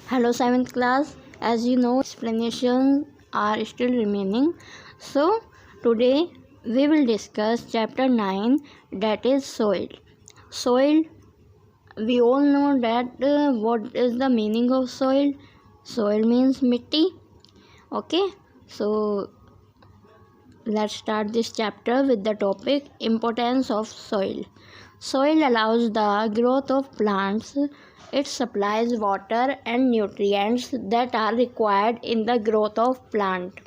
Hello 7th class. As you know, explanations are still remaining. So today we will discuss chapter 9, that is soil. Soil, we all know that what is the meaning of soil. Soil means mitti. Okay, so let's start this chapter with the topic importance of soil. Soil allows the growth of plants. It supplies water and nutrients that are required in the growth of plant.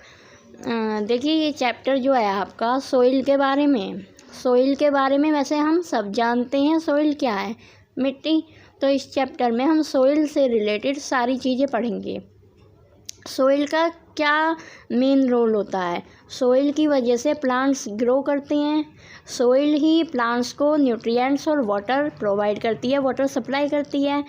देखिए ये chapter जो है आपका soil के बारे में। Soil के बारे में वैसे हम सब जानते हैं सोइल क्या है, मिट्टी। तो इस चैप्टर में हम सोइल से रिलेटेड सारी चीज़ें पढ़ेंगे। सोइल का क्या मेन रोल होता है। सोइल की वजह से प्लांट्स ग्रो करते हैं। सोइल ही प्लांट्स को न्यूट्रिएंट्स और वाटर प्रोवाइड करती है, वाटर सप्लाई करती है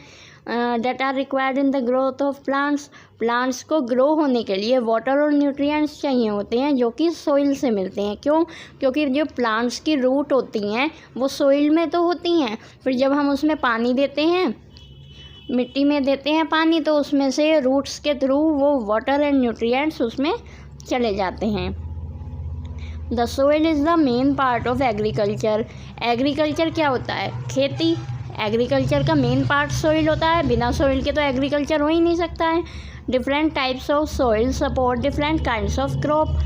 that are required in the growth of plants. Plants को ग्रो होने के लिए वाटर और न्यूट्रिएंट्स चाहिए होते हैं जो कि सोइल से मिलते हैं। क्यों? क्योंकि जो प्लांट्स की रूट होती हैं वो सोइल में तो होती हैं, फिर जब हम उसमें पानी देते हैं, मिट्टी में देते हैं पानी, तो उसमें से रूट्स के थ्रू वो वाटर एंड न्यूट्रिएंट्स उसमें चले जाते हैं। The soil is the main part of agriculture. Agriculture क्या होता है? खेती। एग्रीकल्चर का मेन पार्ट सोइल होता है। बिना सोइल के तो एग्रीकल्चर हो ही नहीं सकता है। Different types of soil support different kinds of crop.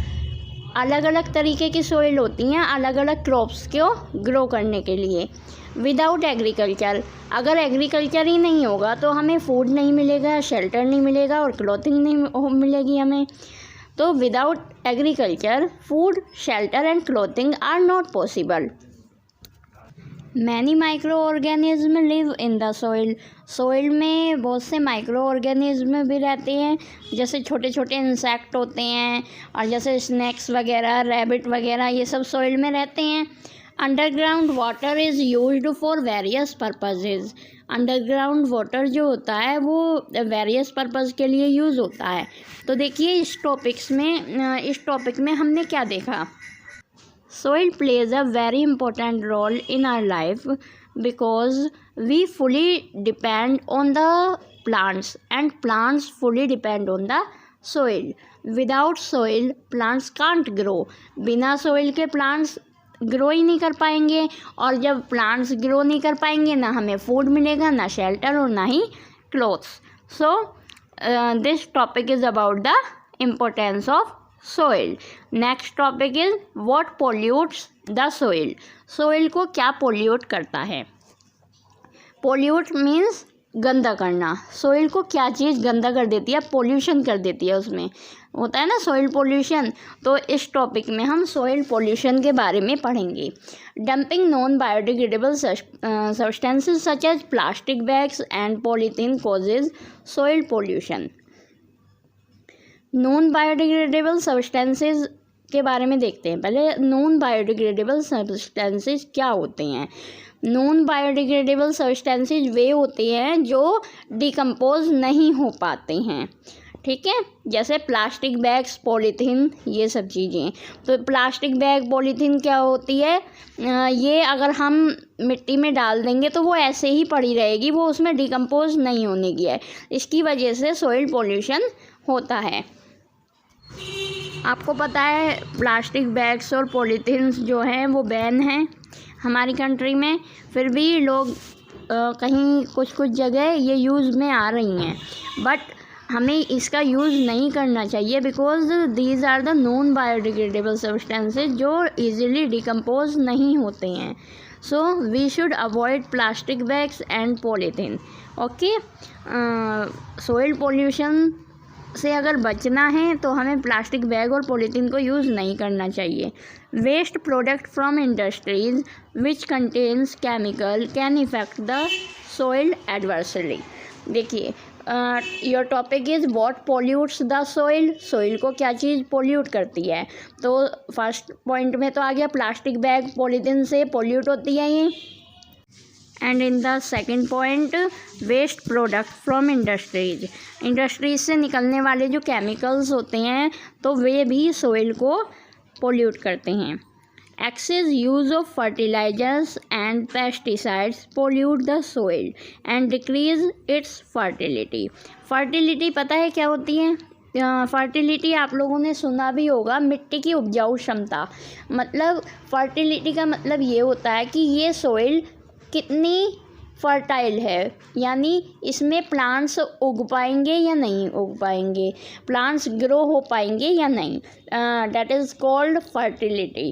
अलग अलग तरीके की सोइल होती हैं अलग अलग क्रॉप्स को ग्रो करने के लिए। विदाउट एग्रीकल्चर, अगर एग्रीकल्चर ही नहीं होगा तो हमें फूड नहीं मिलेगा, शेल्टर नहीं मिलेगा और क्लॉथिंग नहीं मिलेगी हमें। तो without agriculture food, shelter and clothing are not possible. Many micro organism live in the soil. Soil में बहुत से माइक्रो ऑर्गेनिज्म भी रहते हैं, जैसे छोटे छोटे इंसेक्ट होते हैं और जैसे स्नैक्स वगैरह, रैबिट वगैरह, ये सब सोइल में रहते हैं। Underground water is used for various purposes. Underground water जो होता है वो वेरियस पर्पज़ के लिए यूज़ होता है। तो देखिए इस टॉपिक में हमने क्या देखा। Soil plays a very important role in our life because we fully depend on the plants and plants fully depend on the soil. Without soil plants can't grow. बिना सोइल के प्लांट्स ग्रो ही नहीं कर पाएंगे, और जब plants grow नहीं कर पाएंगे ना हमें फूड मिलेगा, ना शेल्टर और ना ही clothes. So this topic is about the importance of soil. Next topic is what pollutes the soil. Soil को क्या पोल्यूट करता है? पोल्यूट मीन्स गंदा करना। सोइल को क्या चीज़ गंदा कर देती है? पोल्यूशन कर देती है। उसमें होता है ना सोइल पोल्यूशन। तो इस टॉपिक में हम सोइल पोल्यूशन के बारे में पढ़ेंगे। Dumping non biodegradable substances such as plastic bags and polythene causes soil pollution. Non biodegradable substances के बारे में देखते हैं। पहले नॉन बायोडिग्रेडेबल सब्सटेंसेस क्या होते हैं? नॉन बायोडिग्रेडेबल सब्सटेंसेस वे होते हैं जो डिकम्पोज नहीं हो पाते हैं, ठीक है। जैसे प्लास्टिक बैग्स, पॉलीथीन, ये सब चीज़ें। तो प्लास्टिक बैग, पॉलीथीन क्या होती है? ये अगर हम मिट्टी में डाल देंगे तो वो ऐसे ही पड़ी रहेगी, वो उसमें डिकम्पोज नहीं होने की है। इसकी वजह से सोइल पोल्यूशन होता है। आपको पता है प्लास्टिक बैग्स और पॉलीथीन्स जो हैं वो बैन हैं हमारी कंट्री में, फिर भी लोग कहीं कुछ जगह ये यूज़ में आ रही हैं, बट हमें इसका यूज़ नहीं करना चाहिए because these are the non biodegradable substances जो इजीली डिकम्पोज नहीं होते हैं। So we should avoid plastic bags and polythene. Okay, soil pollution से अगर बचना है तो हमें प्लास्टिक बैग और पॉलीथीन को यूज़ नहीं करना चाहिए। Waste product from industries which contains chemical can effect the soil adversely. देखिए your topic is what pollutes the soil. Soil को क्या चीज़ पोल्यूट करती है? तो फर्स्ट पॉइंट में तो आ गया प्लास्टिक बैग, पॉलीथीन से पोल्यूट होती है ये। And in the second point waste product from industries से निकलने वाले जो केमिकल्स होते हैं तो वे भी सोइल को पोल्यूट करते हैं। Excess use of fertilizers and pesticides pollute the soil and decrease its fertility. Fertility पता है क्या होती है? फर्टिलिटी आप लोगों ने सुना भी होगा, मिट्टी की उपजाऊ क्षमता। मतलब फर्टिलिटी का मतलब ये होता है कि ये सोइल कितनी फर्टाइल है, यानी इसमें प्लांट्स उग पाएंगे या नहीं उग पाएंगे, प्लांट्स ग्रो हो पाएंगे या नहीं। That is called fertility.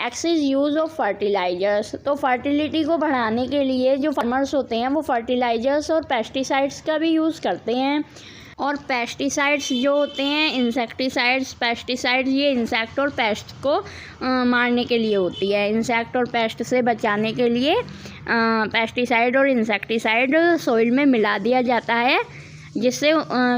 Excess use of fertilisers, तो फर्टिलिटी को बढ़ाने के लिए जो फार्मर्स होते हैं वो फर्टिलाइजर्स और पेस्टिसाइड्स का भी यूज़ करते हैं। और पेस्टिसाइड्स जो होते हैं, इंसेक्टिसाइड्स, पेस्टिसाइड्स ये इंसेक्ट और पेस्ट को मारने के लिए होती है। इंसेक्ट और पेस्ट से बचाने के लिए पेस्टिसाइड और इंसेक्टिसाइड सोइल में मिला दिया जाता है, जिससे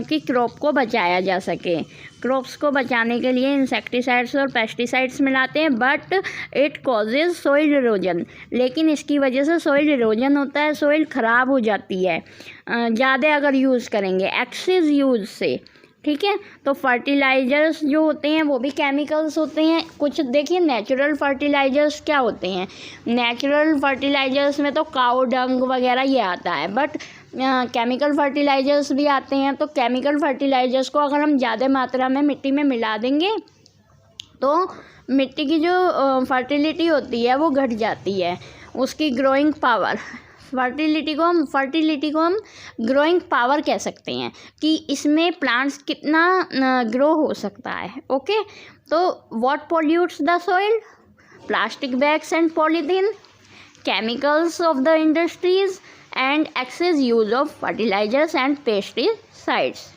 कि क्रॉप को बचाया जा सके। क्रॉप्स को बचाने के लिए इंसेक्टिसाइड्स और पेस्टिसाइड्स मिलाते हैं, but it causes soil erosion. लेकिन इसकी वजह से सोइल इरोजन होता है, सोइल ख़राब हो जाती है ज़्यादा अगर यूज़ करेंगे, एक्सेस यूज़ से। ठीक है, तो फर्टिलाइजर्स जो होते हैं वो भी केमिकल्स होते हैं। कुछ देखिए, नेचुरल फर्टिलाइजर्स क्या होते हैं। नेचुरल फर्टिलाइजर्स में तो काऊ डंग वगैरह ये आता है, बट केमिकल फर्टिलाइजर्स भी आते हैं। तो केमिकल फर्टिलाइजर्स को अगर हम ज़्यादा मात्रा में मिट्टी में मिला देंगे तो मिट्टी की जो फर्टिलिटी होती है वो घट जाती है, उसकी ग्रोइंग पावर। फर्टिलिटी को हम ग्रोइंग पावर कह सकते हैं कि इसमें प्लांट्स कितना ग्रो हो सकता है। ओके, तो what pollutes the soil? Plastic bags and polythene, chemicals of the industries and excess use of fertilizers and pesticides.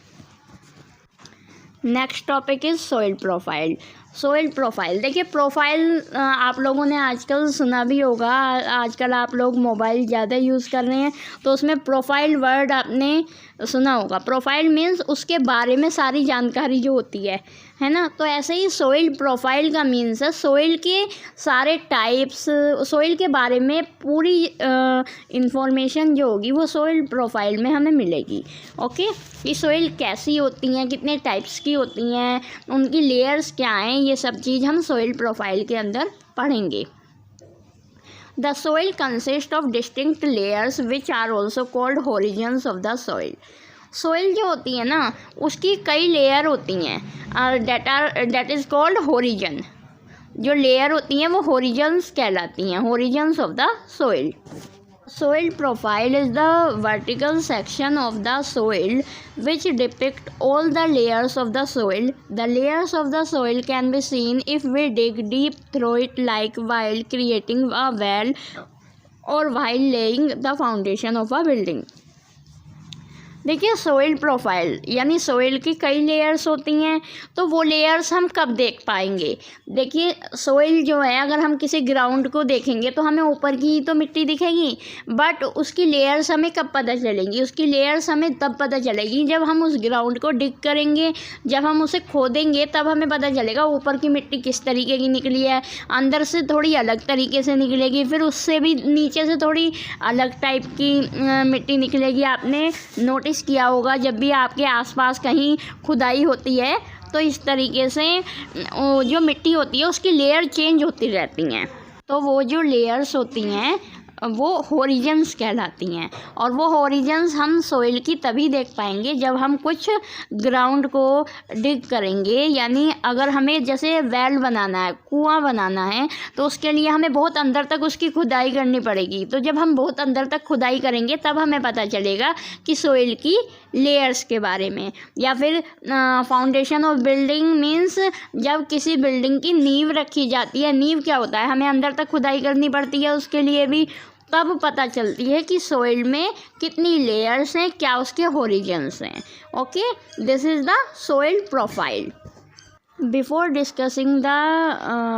Next topic is soil profile. Soil profile, देखिए प्रोफाइल आप लोगों ने आजकल सुना भी होगा। आजकल आप लोग मोबाइल ज़्यादा यूज़ कर रहे हैं, तो उसमें प्रोफाइल वर्ड आपने सुना होगा। प्रोफाइल मीन्स उसके बारे में सारी जानकारी जो होती है ना। तो ऐसे ही सॉइल प्रोफाइल का मीन्स है सॉइल के सारे टाइप्स, सॉइल के बारे में पूरी इंफॉर्मेशन जो होगी वो सॉइल प्रोफाइल में हमें मिलेगी। ओके, कि सॉइल कैसी होती हैं, कितने टाइप्स की होती हैं, उनकी लेयर्स क्या हैं, ये सब चीज़ हम सॉइल प्रोफाइल के अंदर पढ़ेंगे। The soil consist of distinct layers which are also called horizons of the soil. Soil जो होती है ना उसकी कई लेयर होती हैं, दैट इज़ कॉल्ड होरिजन। जो लेयर होती हैं वो होरिजन्स कहलाती हैं, horizons of the soil. Soil profile is the vertical section of the soil which depict all the layers of the soil. The layers of the soil can be seen if we dig deep through it, like while creating a well or while laying the foundation of a building. देखिए, soil profile यानी soil की कई layers होती हैं, तो वो layers हम कब देख पाएंगे? देखिए, सोइल जो है अगर हम किसी ग्राउंड को देखेंगे तो हमें ऊपर की तो मिट्टी दिखेगी, बट उसकी लेयर्स हमें कब पता चलेंगी? उसकी लेयर्स हमें तब पता चलेगी जब हम उस ग्राउंड को डिग करेंगे, जब हम उसे खोदेंगे तब हमें पता चलेगा ऊपर की मिट्टी किस तरीके की निकली है, अंदर से थोड़ी अलग तरीके से निकलेगी, फिर उससे भी नीचे से थोड़ी अलग टाइप की मिट्टी निकलेगी। आपने नोटिस किया होगा जब भी आपके आसपास कहीं खुदाई होती है तो इस तरीके से जो मिट्टी होती है उसकी लेयर चेंज होती रहती हैं। तो वो जो लेयर्स होती हैं वो होरिजन्स कहलाती हैं, और वो होरिजन्स हम सोइल की तभी देख पाएंगे जब हम कुछ ग्राउंड को डिग करेंगे। यानी अगर हमें जैसे वेल बनाना है, कुआं बनाना है, तो उसके लिए हमें बहुत अंदर तक उसकी खुदाई करनी पड़ेगी। तो जब हम बहुत अंदर तक खुदाई करेंगे तब हमें पता चलेगा कि सोइल की लेयर्स के बारे में। या फिर फाउंडेशन ऑफ बिल्डिंग मीन्स जब किसी बिल्डिंग की नींव रखी जाती है, नींव क्या होता है, हमें अंदर तक खुदाई करनी पड़ती है उसके लिए भी, तब पता चलती है कि सोइल में कितनी लेयर्स हैं, क्या उसके होरिजन्स हैं। Okay, this is the soil profile. Before discussing the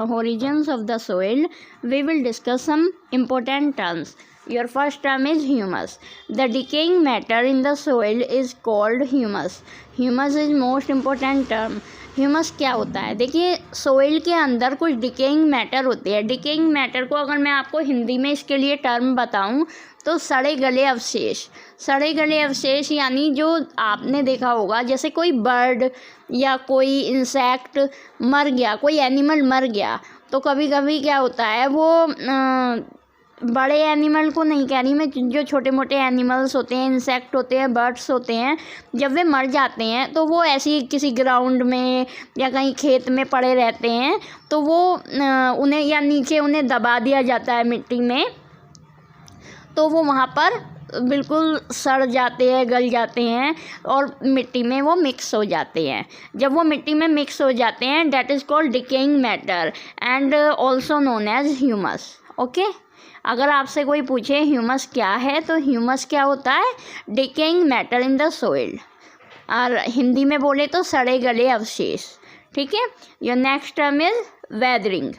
horizons of the soil, we will discuss some important terms. Your first term is humus. The decaying matter in the soil is called humus. Humus is most important term. Humus क्या होता है? देखिए, soil के अंदर कुछ decaying matter होती है। Decaying matter को अगर मैं आपको हिंदी में इसके लिए टर्म बताऊं तो सड़े गले अवशेष। सड़े गले अवशेष यानी जो आपने देखा होगा जैसे कोई बर्ड या कोई इंसेक्ट मर गया, कोई एनिमल मर गया, तो कभी कभी क्या होता है वो बड़े एनिमल को नहीं कह रही मैं, जो छोटे मोटे एनिमल्स होते हैं, इंसेक्ट होते हैं, बर्ड्स होते हैं, जब वे मर जाते हैं तो वो ऐसी किसी ग्राउंड में या कहीं खेत में पड़े रहते हैं, तो वो उन्हें या नीचे उन्हें दबा दिया जाता है मिट्टी में, तो वो वहाँ पर बिल्कुल सड़ जाते हैं, गल जाते हैं और मिट्टी में वो मिक्स हो जाते हैं। जब वो मिट्टी में मिक्स हो जाते हैं, that is called decaying matter and also known as humus. Okay, अगर आपसे कोई पूछे ह्यूमस क्या है, तो ह्यूमस क्या होता है? Decaying matter in the soil, और हिंदी में बोले तो सड़े गले अवशेष। ठीक है। Your next term is weathering.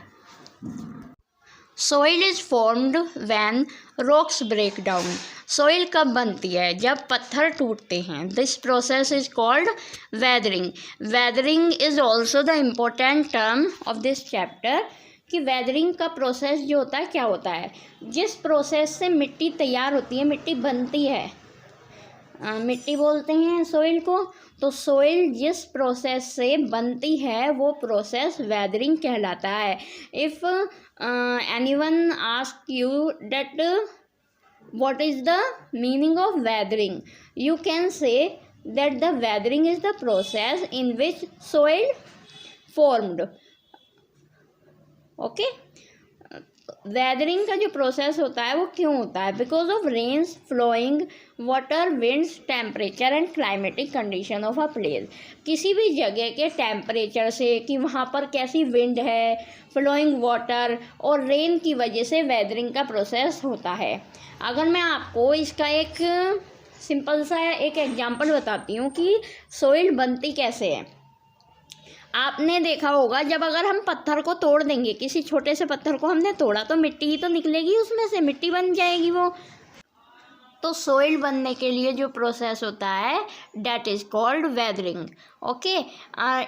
Soil is formed when rocks break down. Soil कब बनती है? जब पत्थर टूटते हैं। This process is called weathering. Weathering is also the important term of this chapter, कि वेदरिंग का प्रोसेस जो होता है क्या होता है? जिस प्रोसेस से मिट्टी तैयार होती है, मिट्टी बनती है, मिट्टी बोलते हैं सोइल को, तो सोइल जिस प्रोसेस से बनती है वो प्रोसेस वेदरिंग कहलाता है। If anyone ask you that what is the meaning of weathering, you can say that the weathering is the process in which soil formed. Okay, weathering का जो प्रोसेस होता है वो क्यों होता है? Because of rains flowing water, winds, temperature and climatic condition of a place. किसी भी जगह के टेम्परेचर से, कि वहाँ पर कैसी विंड है, फ्लोइंग वाटर और रेन की वजह से वेदरिंग का प्रोसेस होता है। अगर मैं आपको इसका एक सिंपल सा एक एग्जांपल बताती हूँ कि सोइल बनती कैसे है। आपने देखा होगा, जब अगर हम पत्थर को तोड़ देंगे, किसी छोटे से पत्थर को हमने तोड़ा, तो मिट्टी ही तो निकलेगी, उसमें से मिट्टी बन जाएगी वो। तो सोइल बनने के लिए जो प्रोसेस होता है that is called weathering. Okay,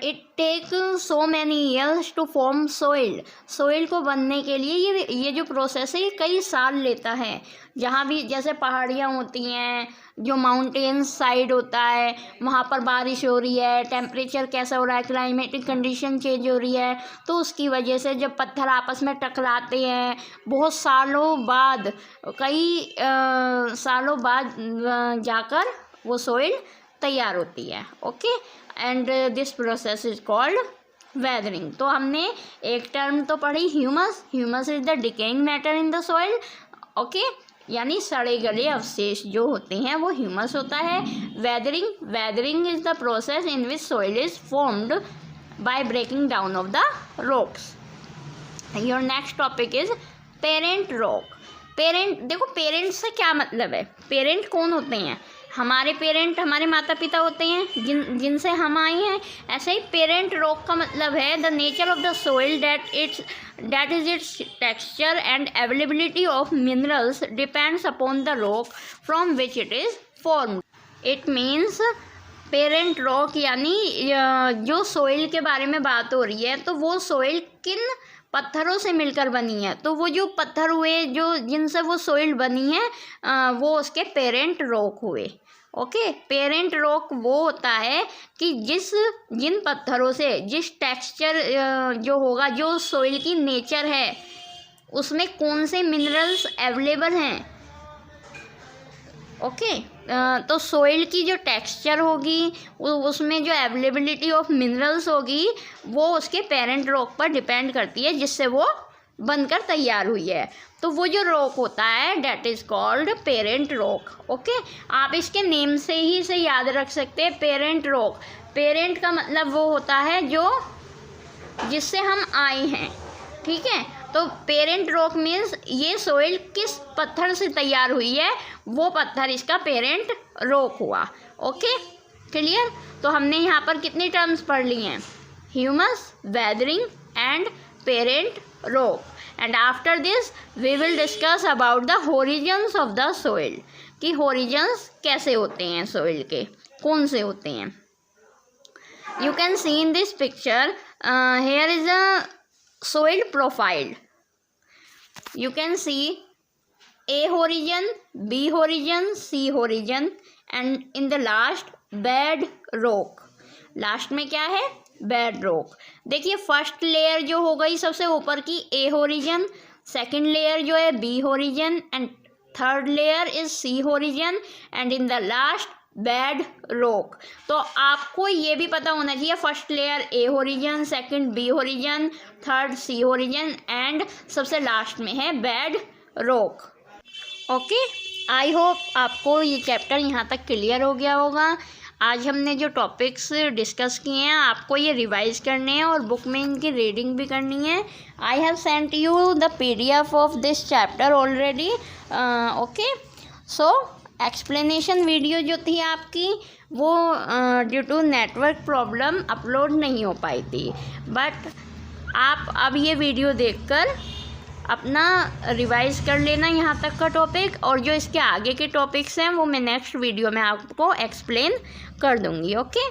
it take so many years to form soil. Soil को बनने के लिए ये जो प्रोसेस है ये कई साल लेता है। जहाँ भी जैसे पहाड़ियाँ होती हैं, जो माउंटेन साइड होता है, वहाँ पर बारिश हो रही है, टेम्परेचर कैसा हो रहा है, क्लाइमेटिक कंडीशन चेंज हो रही है, तो उसकी वजह से जब पत्थर आपस में टकराते हैं, बहुत सालों बाद, कई सालों बाद जाकर वो सोइल तैयार होती है। Okay, and this process is called weathering. तो हमने एक टर्म तो पढ़ी humus. Humus is the decaying matter in the soil. Okay, यानी सड़े गले अवशेष जो होते हैं वो ह्यूमस होता है। Weathering is the process in which soil is formed by breaking down of the rocks. Your next topic is parent rock. Parent, देखो पेरेंट से क्या मतलब है? पेरेंट कौन होते हैं? हमारे पेरेंट हमारे माता पिता होते हैं जिनसे हम आए हैं। ऐसे ही पेरेंट रॉक का मतलब है the nature of the soil that is its texture and availability of minerals depends upon the rock from which it is formed. It means parent rock यानी जो सोइल के बारे में बात हो रही है, तो वो सोइल किन पत्थरों से मिलकर बनी है। तो वो जो पत्थर हुए जो जिनसे वो सोइल बनी है वो उसके पेरेंट रॉक हुए। ओके, पेरेंट रॉक वो होता है कि जिन पत्थरों से जिस टेक्सचर जो होगा, जो सोइल की नेचर है, उसमें कौन से मिनरल्स अवेलेबल हैं। ओके, तो सोइल की जो टेक्सचर होगी, उसमें जो अवेलेबिलिटी ऑफ मिनरल्स होगी, वो उसके पेरेंट रॉक पर डिपेंड करती है जिससे वो बनकर तैयार हुई है। तो वो जो रॉक होता है that is called parent rock. Okay, आप इसके नेम से ही से याद रख सकते हैं, पेरेंट रॉक। पेरेंट का मतलब वो होता है जो जिससे हम आए हैं। ठीक है, तो पेरेंट रॉक मीन्स ये सोइल किस पत्थर से तैयार हुई है, वो पत्थर इसका पेरेंट रॉक हुआ। Okay, clear? तो हमने यहाँ पर कितनी टर्म्स पढ़ ली हैं? Humus, weathering and parent rock. And after this we will discuss about the horizons of the soil, कि horizons कैसे होते हैं सोइल के, कौन से होते हैं। You can see in this picture here is a soil profile. You can see A horizon, B horizon, C horizon and in the last bed rock. Last में क्या है? Bed rock. देखिए फर्स्ट लेयर जो हो गई सबसे ऊपर की ए होरिजन, सेकंड लेयर जो है B horizon and third layer is C horizon and in the last bedrock. तो आपको ये भी पता होना चाहिए first layer A horizon, second B horizon, third C horizon and सबसे लास्ट में है bedrock. Okay, I hope आपको ये चैप्टर यहाँ तक क्लियर हो गया होगा। आज हमने जो टॉपिक्स डिस्कस किए हैं आपको ये रिवाइज करने हैं और बुक में इनकी रीडिंग भी करनी है। I have sent you the PDF of this chapter already. Okay, so explanation video जो थी आपकी वो due to network problem upload नहीं हो पाई थी, बट आप अब ये वीडियो देखकर अपना रिवाइज कर लेना यहाँ तक का टॉपिक, और जो इसके आगे के टॉपिक्स हैं वो मैं नेक्स्ट वीडियो में आपको एक्सप्लेन कर दूँगी। ओके।